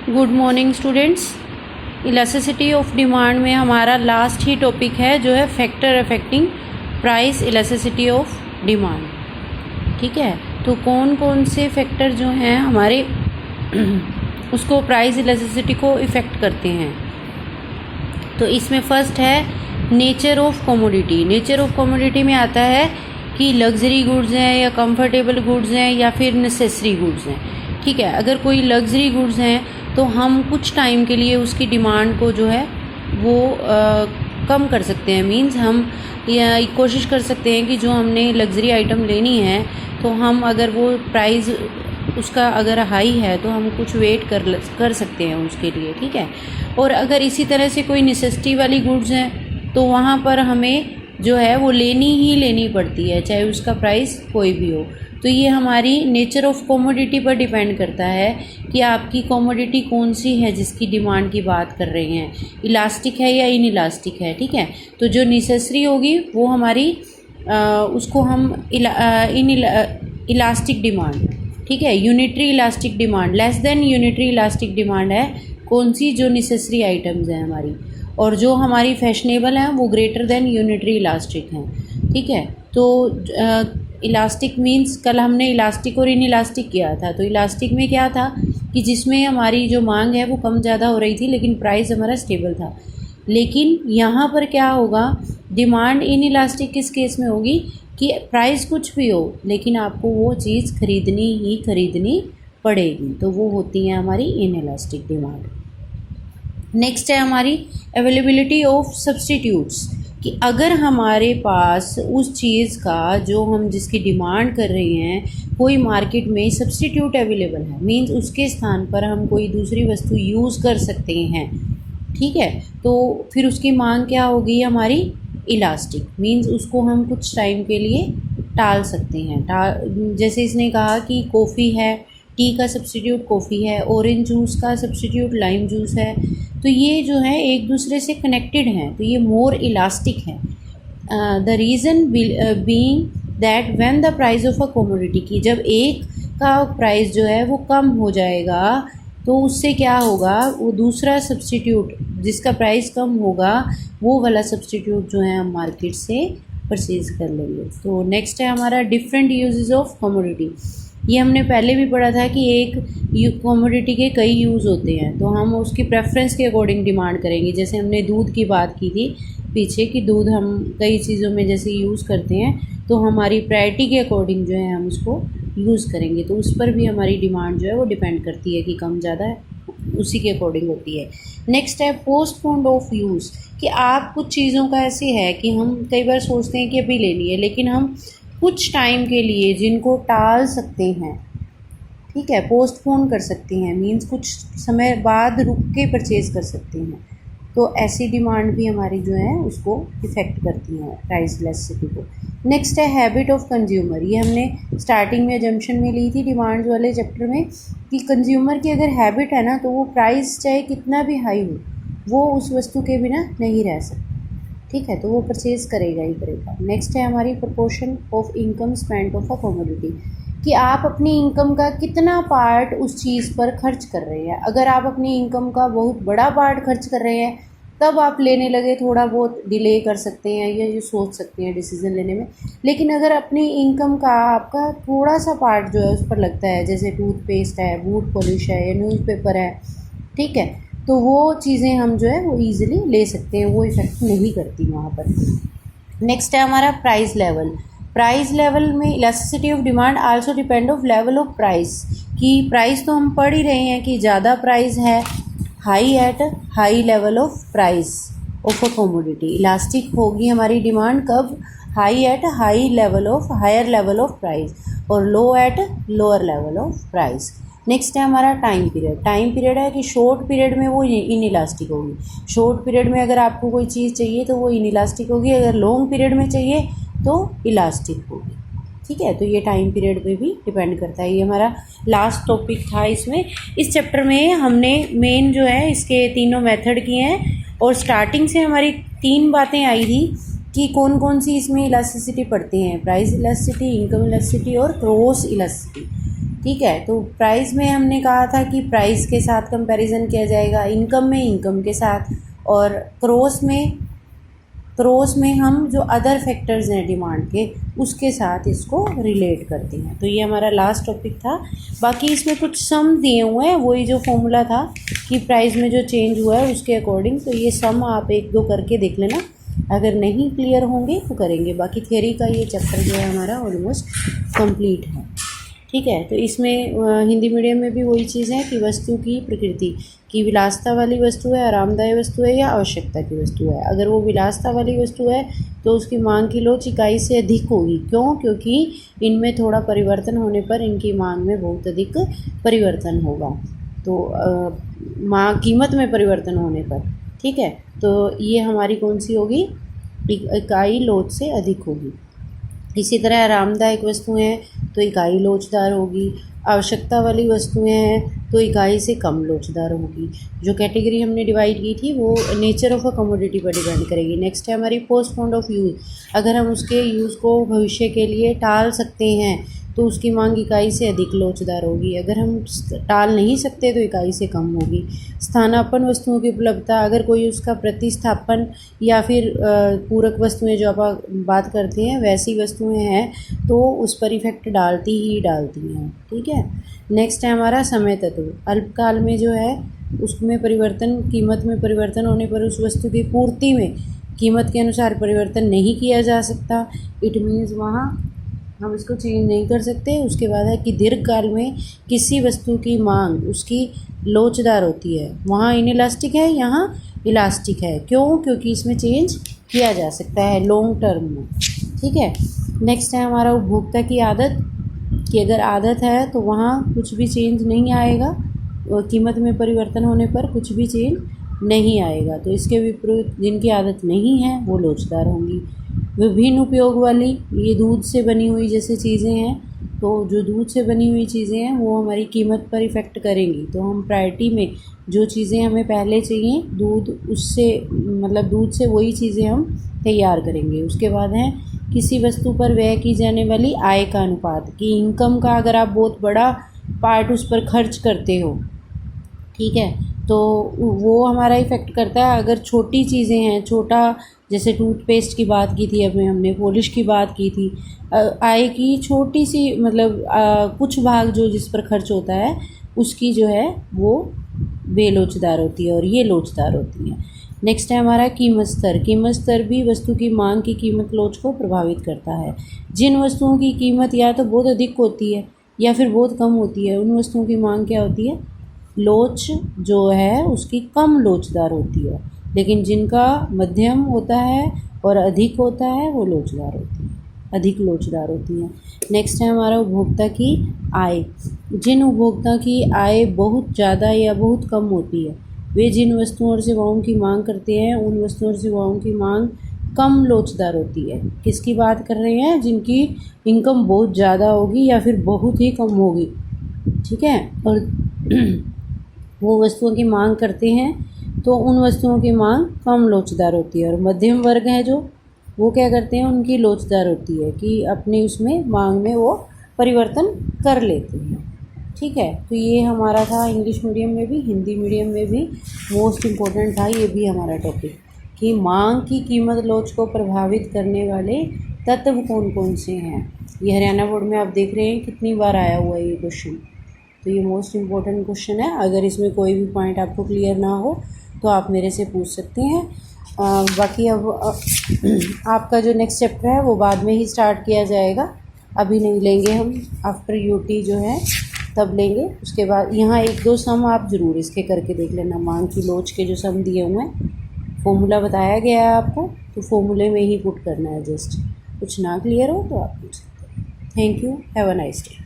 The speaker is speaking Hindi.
Good morning students. Elasticity of demand में हमारा लास्ट ही टॉपिक है जो है factor affecting price elasticity of demand. ठीक है, तो कौन कौन से फैक्टर जो हैं हमारे उसको प्राइस इलास्टिसिटी को इफ़ेक्ट करते हैं। तो इसमें फर्स्ट है nature of commodity. Nature of commodity में आता है कि लग्जरी गुड्स हैं या कंफर्टेबल गुड्स हैं या फिर नेसेसरी गुड्स हैं। ठीक है, अगर कोई लग्जरी गुड्स हैं तो हम कुछ टाइम के लिए उसकी डिमांड को जो है वो कम कर सकते हैं। मींस हम कोशिश कर सकते हैं कि जो हमने लग्जरी आइटम लेनी है तो हम अगर वो प्राइस उसका अगर हाई है तो हम कुछ वेट कर सकते हैं उसके लिए। ठीक है, और अगर इसी तरह से कोई नेसेसिटी वाली गुड्स हैं तो वहाँ पर हमें जो है वो लेनी ही लेनी पड़ती है, चाहे उसका प्राइस कोई भी हो। तो ये हमारी नेचर ऑफ कमोडिटी पर डिपेंड करता है कि आपकी कमोडिटी कौन सी है जिसकी डिमांड की बात कर रहे हैं, इलास्टिक है या इन इलास्टिक है। ठीक है, तो जो नेसेसरी होगी वो हमारी उसको हम इलास्टिक डिमांड, ठीक है, unitary elastic demand, less than unitary elastic demand है कौन सी, जो नेसेसरी आइटम्स हैं हमारी, और जो हमारी फैशनेबल हैं वो ग्रेटर देन यूनिटरी इलास्टिक हैं। ठीक है, तो इलास्टिक मींस कल हमने इलास्टिक और इन इलास्टिक किया था। तो इलास्टिक में क्या था कि जिसमें हमारी जो मांग है वो कम ज़्यादा हो रही थी लेकिन प्राइस हमारा स्टेबल था। लेकिन यहाँ पर क्या होगा, डिमांड इन इलास्टिक किस केस में होगी कि प्राइस कुछ भी हो लेकिन आपको वो चीज़ खरीदनी पड़ेगी, तो वो होती है हमारी इन इलास्टिक डिमांड। नेक्स्ट है हमारी अवेलेबिलिटी ऑफ सब्स्टिट्यूट्स, कि अगर हमारे पास उस चीज़ का जो हम जिसकी डिमांड कर रहे हैं कोई मार्केट में सब्स्टिट्यूट अवेलेबल है, मींस उसके स्थान पर हम कोई दूसरी वस्तु यूज़ कर सकते हैं। ठीक है, तो फिर उसकी मांग क्या होगी हमारी इलास्टिक, मींस उसको हम कुछ टाइम के लिए टाल सकते हैं। जैसे इसने कहा कि कॉफ़ी है, टी का सब्स्टिट्यूट कॉफ़ी है, ऑरेंज जूस का सब्स्टिट्यूट लाइम जूस है, तो ये जो है एक दूसरे से कनेक्टेड हैं, तो ये मोर इलास्टिक है। The reason being that when the price of a commodity, की जब एक का प्राइस जो है वो कम हो जाएगा तो उससे क्या होगा, वो दूसरा सब्स्टिट्यूट जिसका प्राइस कम होगा वो वाला सब्स्टिट्यूट जो है हम मार्केट से परचेज कर लेंगे। तो नेक्स्ट है हमारा डिफरेंट यूजेस ऑफ कमोडिटी। ये हमने पहले भी पढ़ा था कि एक कमोडिटी के कई यूज़ होते हैं, तो हम उसकी प्रेफरेंस के अकॉर्डिंग डिमांड करेंगे। जैसे हमने दूध की बात की थी पीछे, कि दूध हम कई चीज़ों में जैसे यूज़ करते हैं तो हमारी प्रायोरिटी के अकॉर्डिंग जो है हम उसको यूज़ करेंगे, तो उस पर भी हमारी डिमांड जो है वो डिपेंड करती है कि कम ज़्यादा उसी के अकॉर्डिंग होती है। नेक्स्ट है पोस्टपोन्ड ऑफ यूज़, कि आप कुछ चीज़ों का ऐसे है कि हम कई बार सोचते हैं कि अभी लेनी है लेकिन हम कुछ टाइम के लिए जिनको टाल सकते हैं, ठीक है, पोस्टपोन कर सकते हैं, मींस कुछ समय बाद रुक के परचेज़ कर सकते हैं, तो ऐसी डिमांड भी हमारी जो है उसको इफ़ेक्ट करती हैं प्राइस इलास्टिसिटी को। नेक्स्ट है हैबिट ऑफ कंज्यूमर। ये हमने स्टार्टिंग में जंक्शन में ली थी डिमांड वाले चैप्टर में, कि कंज्यूमर की अगर हैबिट है ना तो वो प्राइस चाहे कितना भी हाई हो वो उस वस्तु के बिना नहीं रह सकता। ठीक है, तो वो परचेज़ करेगा ही करेगा। नेक्स्ट है हमारी proportion of income spent of a commodity, कि आप अपनी इनकम का कितना पार्ट उस चीज़ पर खर्च कर रहे हैं। अगर आप अपनी इनकम का बहुत बड़ा पार्ट खर्च कर रहे हैं तब आप लेने लगे, थोड़ा बहुत डिले कर सकते हैं या ये सोच सकते हैं डिसीज़न लेने में। लेकिन अगर अपनी इनकम का आपका थोड़ा सा पार्ट जो है उस पर लगता है, जैसे टूथपेस्ट है, बूट पॉलिश है या न्यूज़पेपर है, ठीक है, तो वो चीज़ें हम जो है वो ईज़िली ले सकते हैं, वो इफ़ेक्ट नहीं करती वहाँ पर। नेक्स्ट है हमारा प्राइस लेवल। प्राइस लेवल में elasticity of demand also depend of level of price, कि प्राइस तो हम पढ़ ही रहे हैं कि ज़्यादा प्राइस है, high at high level of price of a commodity. Elastic होगी हमारी डिमांड कब, high at high level of higher level of price और low at lower level of price. Next है हमारा टाइम पीरियड। टाइम पीरियड है कि शॉर्ट पीरियड में वो इन इलास्टिक होगी, शॉर्ट पीरियड में अगर आपको कोई चीज़ चाहिए तो वो इन इलास्टिक होगी, अगर लॉन्ग पीरियड में चाहिए तो इलास्टिक होगी। ठीक है, तो ये टाइम पीरियड पे भी डिपेंड करता है। ये हमारा लास्ट टॉपिक था इसमें। इस चैप्टर में हमने मेन जो है इसके तीनों मेथड किए हैं और स्टार्टिंग से हमारी 3 बातें आई थी कि कौन कौन सी इसमें इलास्टिसिटी पढ़ते हैं, प्राइस इलास्टिसिटी, इनकम इलास्टिसिटी और क्रॉस इलास्टिसिटी। ठीक है। तो प्राइस में हमने कहा था कि प्राइस के साथ कंपैरिजन किया जाएगा, इनकम में इनकम के साथ, और क्रॉस में हम जो अदर फैक्टर्स हैं डिमांड के उसके साथ इसको रिलेट करते हैं। तो ये हमारा लास्ट टॉपिक था। बाकी इसमें कुछ सम दिए हुए हैं, वही जो फॉर्मूला था कि प्राइस में जो चेंज हुआ है उसके अकॉर्डिंग। तो ये सम आप 1-2 करके देख लेना, अगर नहीं क्लियर होंगे तो करेंगे। बाकी थ्योरी का ये चैप्टर जो है हमारा ऑलमोस्ट कंप्लीट है, ठीक है। तो इसमें हिंदी मीडियम में भी वही चीज़ है कि वस्तु की प्रकृति की विलासता वाली वस्तु है, आरामदायी वस्तु है या आवश्यकता की वस्तु है। अगर वो विलासता वाली वस्तु है तो उसकी मांग की लोच इकाई से अधिक होगी। क्यों? क्योंकि इनमें थोड़ा परिवर्तन होने पर इनकी मांग में बहुत अधिक परिवर्तन होगा। तो कीमत में परिवर्तन होने पर, ठीक है। तो ये हमारी कौन सी होगी? इकाई लोच से अधिक होगी। इसी तरह आरामदायक वस्तुएं हैं तो इकाई लोचदार होगी, आवश्यकता वाली वस्तुएं हैं तो इकाई से कम लोचदार होगी। जो कैटेगरी हमने डिवाइड की थी वो नेचर ऑफ अ कमोडिटी पर डिपेंड करेगी। नेक्स्ट है हमारी पोस्टपोन्ड ऑफ यूज़। अगर हम उसके यूज़ को भविष्य के लिए टाल सकते हैं तो उसकी मांग इकाई से अधिक लोचदार होगी। अगर हम टाल नहीं सकते तो इकाई से कम होगी। स्थानापन्न वस्तुओं की उपलब्धता, अगर कोई उसका प्रतिस्थापन या फिर पूरक वस्तुएं जो आप बात करते हैं वैसी वस्तुएं हैं तो उस पर इफेक्ट डालती हैं, ठीक है। नेक्स्ट है हमारा समय तत्व। अल्पकाल में जो है उसमें परिवर्तन, कीमत में परिवर्तन होने पर उस वस्तु की पूर्ति में कीमत के अनुसार परिवर्तन नहीं किया जा सकता। इट मीन्स वहाँ हम इसको चेंज नहीं कर सकते। उसके बाद है कि दीर्घकाल में किसी वस्तु की मांग उसकी लोचदार होती है, वहाँ इनइलास्टिक है, यहाँ इलास्टिक है। क्यों? क्योंकि इसमें चेंज किया जा सकता है लॉन्ग टर्म में, ठीक है। नेक्स्ट है हमारा उपभोक्ता की आदत, कि अगर आदत है तो वहाँ कुछ भी चेंज नहीं आएगा, कीमत में परिवर्तन होने पर कुछ भी चेंज नहीं आएगा। तो इसके विपरीत जिनकी आदत नहीं है वो लोचदार होंगी। विभिन्न उपयोग वाली, ये दूध से बनी हुई जैसे चीज़ें हैं, तो जो दूध से बनी हुई चीज़ें हैं वो हमारी कीमत पर इफ़ेक्ट करेंगी। तो हम प्रायोरिटी में जो चीज़ें हमें पहले चाहिए दूध, उससे मतलब दूध से वही चीज़ें हम तैयार करेंगे। उसके बाद है किसी वस्तु पर व्यय की जाने वाली आय का अनुपात, कि इनकम का अगर आप बहुत बड़ा पार्ट उस पर खर्च करते हो, ठीक है, तो वो हमारा इफ़ेक्ट करता है। अगर छोटी चीज़ें हैं, छोटा जैसे टूथपेस्ट की बात की थी, अभी हमने पॉलिश की बात की थी, आय की छोटी सी मतलब कुछ भाग जो जिस पर खर्च होता है उसकी जो है वो बेलोचदार होती है और ये लोचदार होती है। नेक्स्ट है हमारा कीमत स्तर। कीमत स्तर भी वस्तु की मांग की कीमत लोच को प्रभावित करता है। जिन वस्तुओं की कीमत या तो बहुत अधिक होती है या फिर बहुत कम होती है, उन वस्तुओं की मांग क्या होती है? लोच जो है उसकी कम लोचदार होती है। लेकिन जिनका मध्यम होता है और अधिक होता है वो लोचदार होती है, अधिक लोचदार होती हैं। नेक्स्ट है हमारा उपभोक्ता की आय। जिन उपभोक्ता की आय बहुत ज़्यादा या बहुत कम होती है वे जिन वस्तुओं और सेवाओं की मांग करते हैं उन वस्तुओं और सेवाओं की मांग कम लोचदार होती है। किसकी बात कर रहे हैं? जिनकी इनकम बहुत ज़्यादा होगी या फिर बहुत ही कम होगी, ठीक है, और वो वस्तुओं की मांग करते हैं तो उन वस्तुओं की मांग कम लोचदार होती है। और मध्यम वर्ग है जो, वो क्या करते हैं? उनकी लोचदार होती है कि अपने उसमें मांग में वो परिवर्तन कर लेते हैं, ठीक है। तो ये हमारा था इंग्लिश मीडियम में भी, हिंदी मीडियम में भी मोस्ट इम्पोर्टेंट था ये भी हमारा टॉपिक, कि मांग की कीमत लोच को प्रभावित करने वाले तत्व कौन कौन से हैं। ये हरियाणा बोर्ड में आप देख रहे हैं कितनी बार आया हुआ है ये क्वेश्चन। तो ये मोस्ट इम्पोर्टेंट क्वेश्चन है। अगर इसमें कोई भी पॉइंट आपको क्लियर ना हो तो आप मेरे से पूछ सकते हैं। बाकी अब आपका जो नेक्स्ट चैप्टर है वो बाद में ही स्टार्ट किया जाएगा, अभी नहीं लेंगे हम, आफ्टर यूटी जो है तब लेंगे। उसके बाद यहाँ 1-2 सम आप ज़रूर इसके करके देख लेना। मांग की लोच के जो सम दिए हुए हैं, फॉर्मूला बताया गया है आपको, तो फॉर्मूले में ही पुट करना है। जस्ट कुछ ना क्लियर हो तो आप पूछ सकते हैं। Thank you, have a nice day.